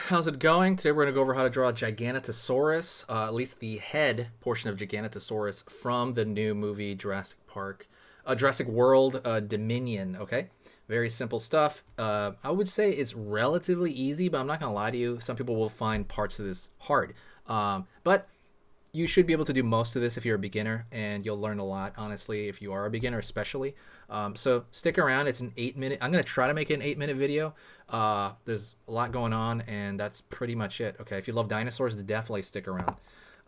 how's it going? Today we're going to go over how to draw a Giganotosaurus, at least the head portion of Giganotosaurus from the new movie Jurassic World Dominion, okay? Very simple stuff. I would say it's relatively easy, but I'm not going to lie to you. Some people will find parts of this hard. But you should be able to do most of this if you're a beginner, and you'll learn a lot, honestly, if you are a beginner especially. So stick around. It's an 8-minute. I'm going to try to make it an 8-minute video. There's a lot going on, and that's pretty much it. Okay, if you love dinosaurs, definitely stick around.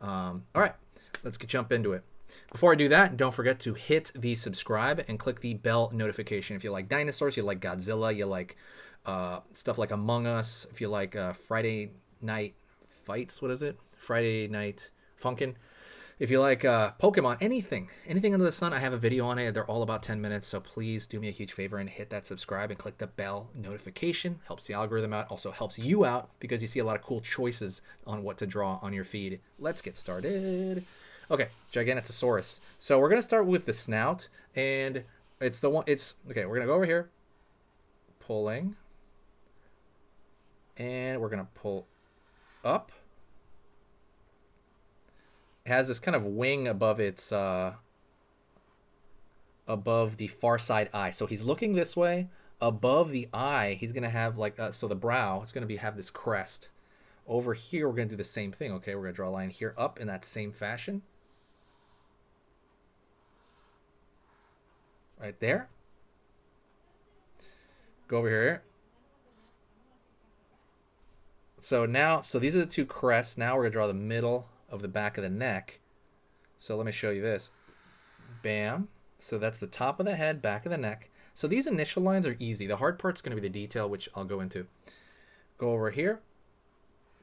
All right, let's jump into it. Before I do that, don't forget to hit the subscribe and click the bell notification. If you like dinosaurs, you like Godzilla, you like stuff like Among Us, if you like Friday Night Fights, what is it? Friday Night Funkin'. If you like Pokemon, anything under the sun, I have a video on it. They're all about 10 minutes, so please do me a huge favor and hit that subscribe and click the bell notification. Helps the algorithm out, also helps you out because you see a lot of cool choices on what to draw on your feed. Let's get started. Okay, Giganotosaurus. So we're gonna start with the snout, and it's the one. Okay. We're gonna go over here, pulling, and we're gonna pull up. It has this kind of wing above its above the far side eye. So he's looking this way. Above the eye, he's gonna have like so the brow. It's gonna have this crest. Over here, we're gonna do the same thing. Okay, we're gonna draw a line here up in that same fashion. Right there. Go over here. So these are the two crests. Now we're gonna draw the middle of the back of the neck. So let me show you this. Bam. So that's the top of the head, back of the neck. So these initial lines are easy. The hard part's going to be the detail, which I'll go into. Go over here.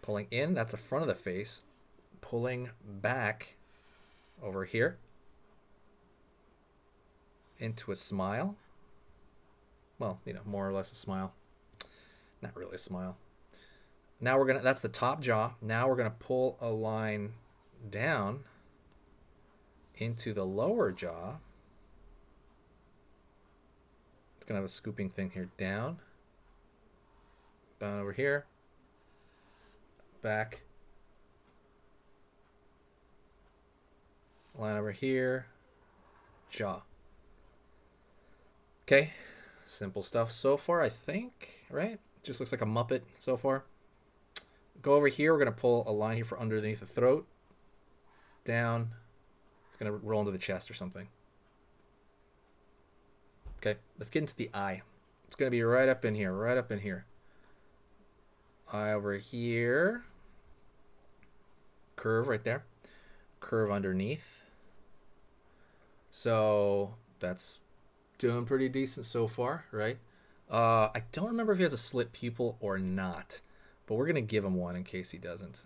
Pulling in, that's the front of the face. Pulling back over here into a smile. Well, more or less a smile. Not really a smile. Now that's the top jaw. Now we're gonna pull a line down into the lower jaw. It's gonna have a scooping thing here. Down over here, back, line over here, jaw. Okay, simple stuff so far, I think, right? Just looks like a Muppet so far. Go over here. We're going to pull a line here for underneath the throat. Down. It's going to roll into the chest or something. Okay, let's get into the eye. It's going to be right up in here, right up in here. Eye over here. Curve right there. Curve underneath. So that's doing pretty decent so far, right? I don't remember if he has a slit pupil or not. But we're going to give him one in case he doesn't.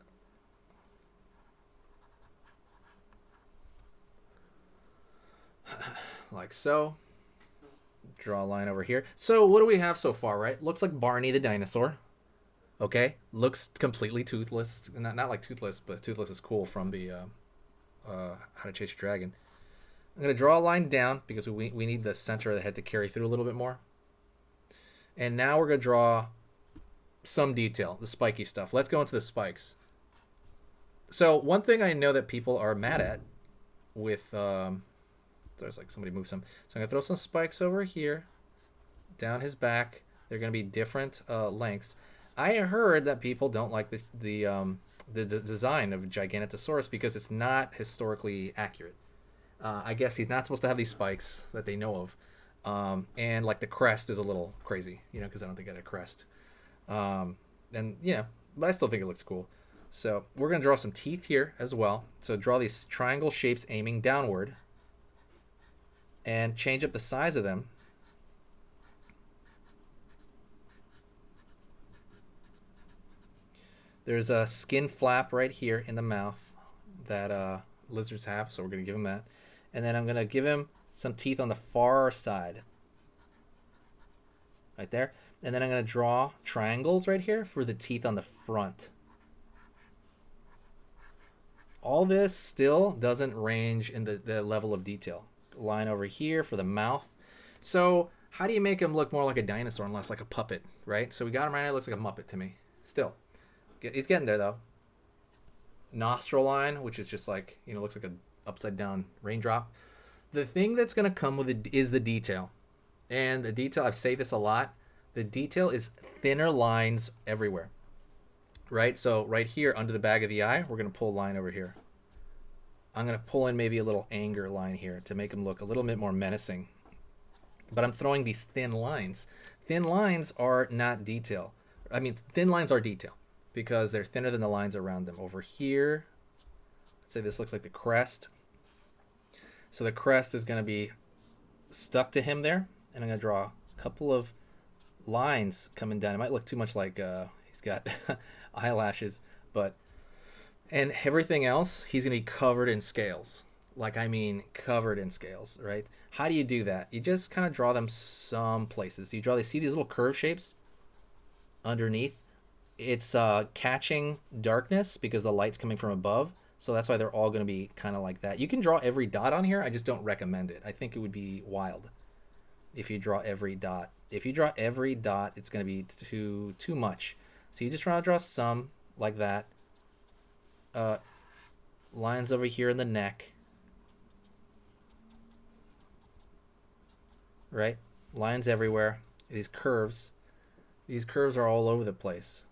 Like so. Draw a line over here. So what do we have so far, right? Looks like Barney the dinosaur. Okay. Looks completely toothless. Not like toothless, but toothless is cool from the How to Chase Your Dragon. I'm going to draw a line down because we need the center of the head to carry through a little bit more. And now we're going to draw some detail, the spiky stuff. Let's go into the spikes. So one thing I know that people are mad at with there's like somebody moved some. So I'm gonna throw some spikes over here down his back. They're gonna be different lengths. I heard that people don't like the design of Giganotosaurus because it's not historically accurate. I guess he's not supposed to have these spikes that they know of. And like the crest is a little crazy, because I don't think it had a crest. But I still think it looks cool. So we're going to draw some teeth here as well. So draw these triangle shapes aiming downward and change up the size of them. There's a skin flap right here in the mouth that lizards have, so we're going to give him that. And then I'm going to give him some teeth on the far side. Right there. And then I'm going to draw triangles right here for the teeth on the front. All this still doesn't range in the level of detail. Line over here for the mouth. So how do you make him look more like a dinosaur and less like a puppet, right? So we got him right now. It looks like a Muppet to me. Still. He's getting there though. Nostril line, which is just like, you know, looks like a upside down raindrop. The thing that's going to come with it is the detail. And the detail, I've said this a lot, the detail is thinner lines everywhere. Right? So right here under the bag of the eye, we're going to pull a line over here. I'm going to pull in maybe a little anger line here to make him look a little bit more menacing. But I'm throwing these thin lines. Thin lines are not detail. I mean, thin lines are detail because they're thinner than the lines around them. Over here, let's say this looks like the crest. So the crest is going to be stuck to him there. And I'm going to draw a couple of lines coming down. It might look too much like he's got eyelashes, but... And everything else, he's going to be covered in scales. Like, I mean, covered in scales, right? How do you do that? You just kind of draw them some places. You see these little curve shapes underneath? It's catching darkness because the light's coming from above. So that's why they're all going to be kind of like that. You can draw every dot on here. I just don't recommend it. I think it would be wild if you draw every dot. If you draw every dot, it's going to be too much. So you just want to draw some like that. Lines over here in the neck. Right? Lines everywhere. These curves. These curves are all over the place.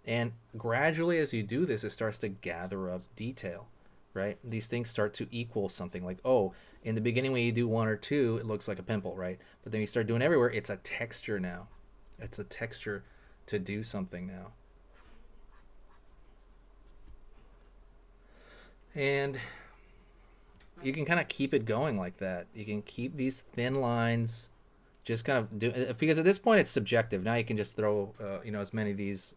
And gradually as you do this, it starts to gather up detail, right? These things start to equal something like, oh, in the beginning when you do one or two, it looks like a pimple, right? But then you start doing everywhere, it's a texture now. It's a texture to do something now. And you can kind of keep it going like that. You can keep these thin lines, just kind of do, because at this point it's subjective. Now you can just throw, as many of these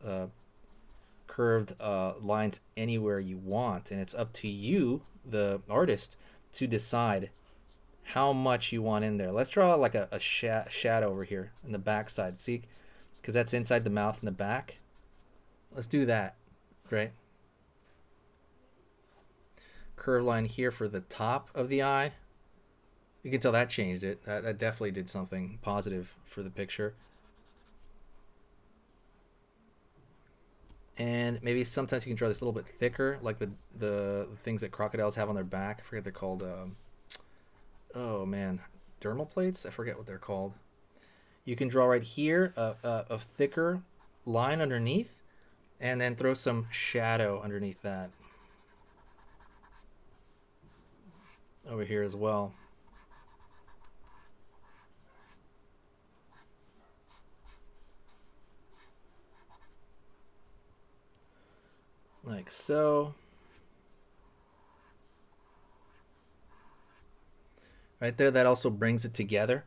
curved lines anywhere you want, and it's up to you, the artist, to decide how much you want in there. Let's draw like a shadow over here in the back side. See, because that's inside the mouth and the back. Let's do that, right? Curve line here for the top of the eye. You can tell that changed it. That definitely did something positive for the picture. And maybe sometimes you can draw this a little bit thicker, like the things that crocodiles have on their back. I forget they're called. Oh man, dermal plates. I forget what they're called. You can draw right here a thicker line underneath, and then throw some shadow underneath that. Over here as well. Like so. Right there, that also brings it together.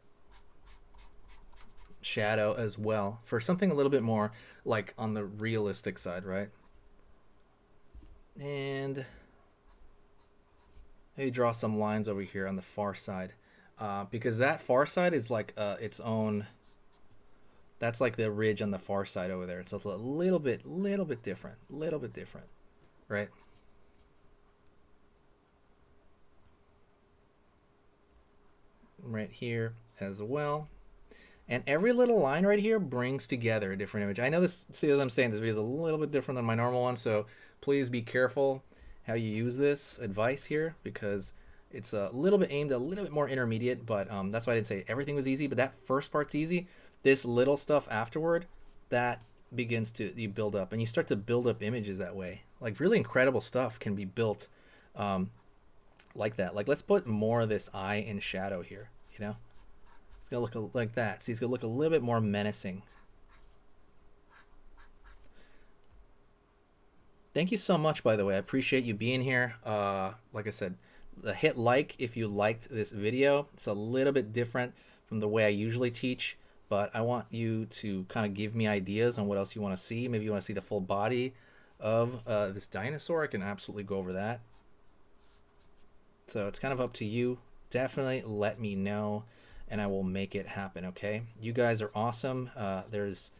Shadow as well, for something a little bit more like on the realistic side, right? And maybe draw some lines over here on the far side, because that far side is like its own. That's like the ridge on the far side over there. So it's a little bit different, right? Right here as well. And every little line right here brings together a different image. I know this, see, as I'm saying, this video is a little bit different than my normal one, so please be careful how you use this advice here, because it's a little bit aimed a little bit more intermediate, but that's why I didn't say everything was easy, but that first part's easy. This little stuff afterward, that begins to you build up, and you start to build up images that way. Like really incredible stuff can be built like that. Like let's put more of this eye in shadow here, you know? It's gonna look like that. See, it's gonna look a little bit more menacing. Thank you so much, by the way. I appreciate you being here. Like I said, hit like if you liked this video. It's a little bit different from the way I usually teach, but I want you to kind of give me ideas on what else you want to see. Maybe you want to see the full body of this dinosaur. I can absolutely go over that. So it's kind of up to you. Definitely let me know, and I will make it happen, okay? You guys are awesome. There's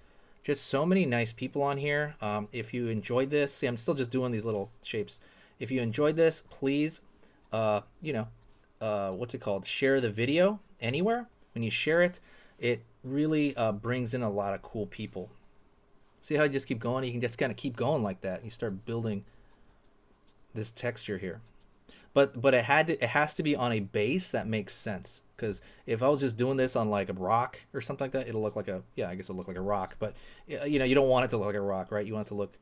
just so many nice people on here. If you enjoyed this, see, I'm still just doing these little shapes. If you enjoyed this, please, what's it called? Share the video anywhere. When you share it, it really brings in a lot of cool people. See how you just keep going? You can just kind of keep going like that. You start building this texture here. But it has to be on a base that makes sense. Because if I was just doing this on like a rock or something like that, it'll look like a, yeah, I guess it'll look like a rock. But you know, you don't want it to look like a rock, right? You want it to look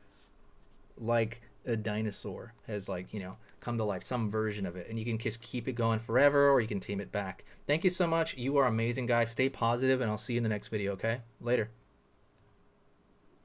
like a dinosaur has, like, you know, come to life, some version of it. And you can just keep it going forever, or you can tame it back. Thank you so much. You are amazing, guys. Stay positive, and I'll see you in the next video, okay? Later.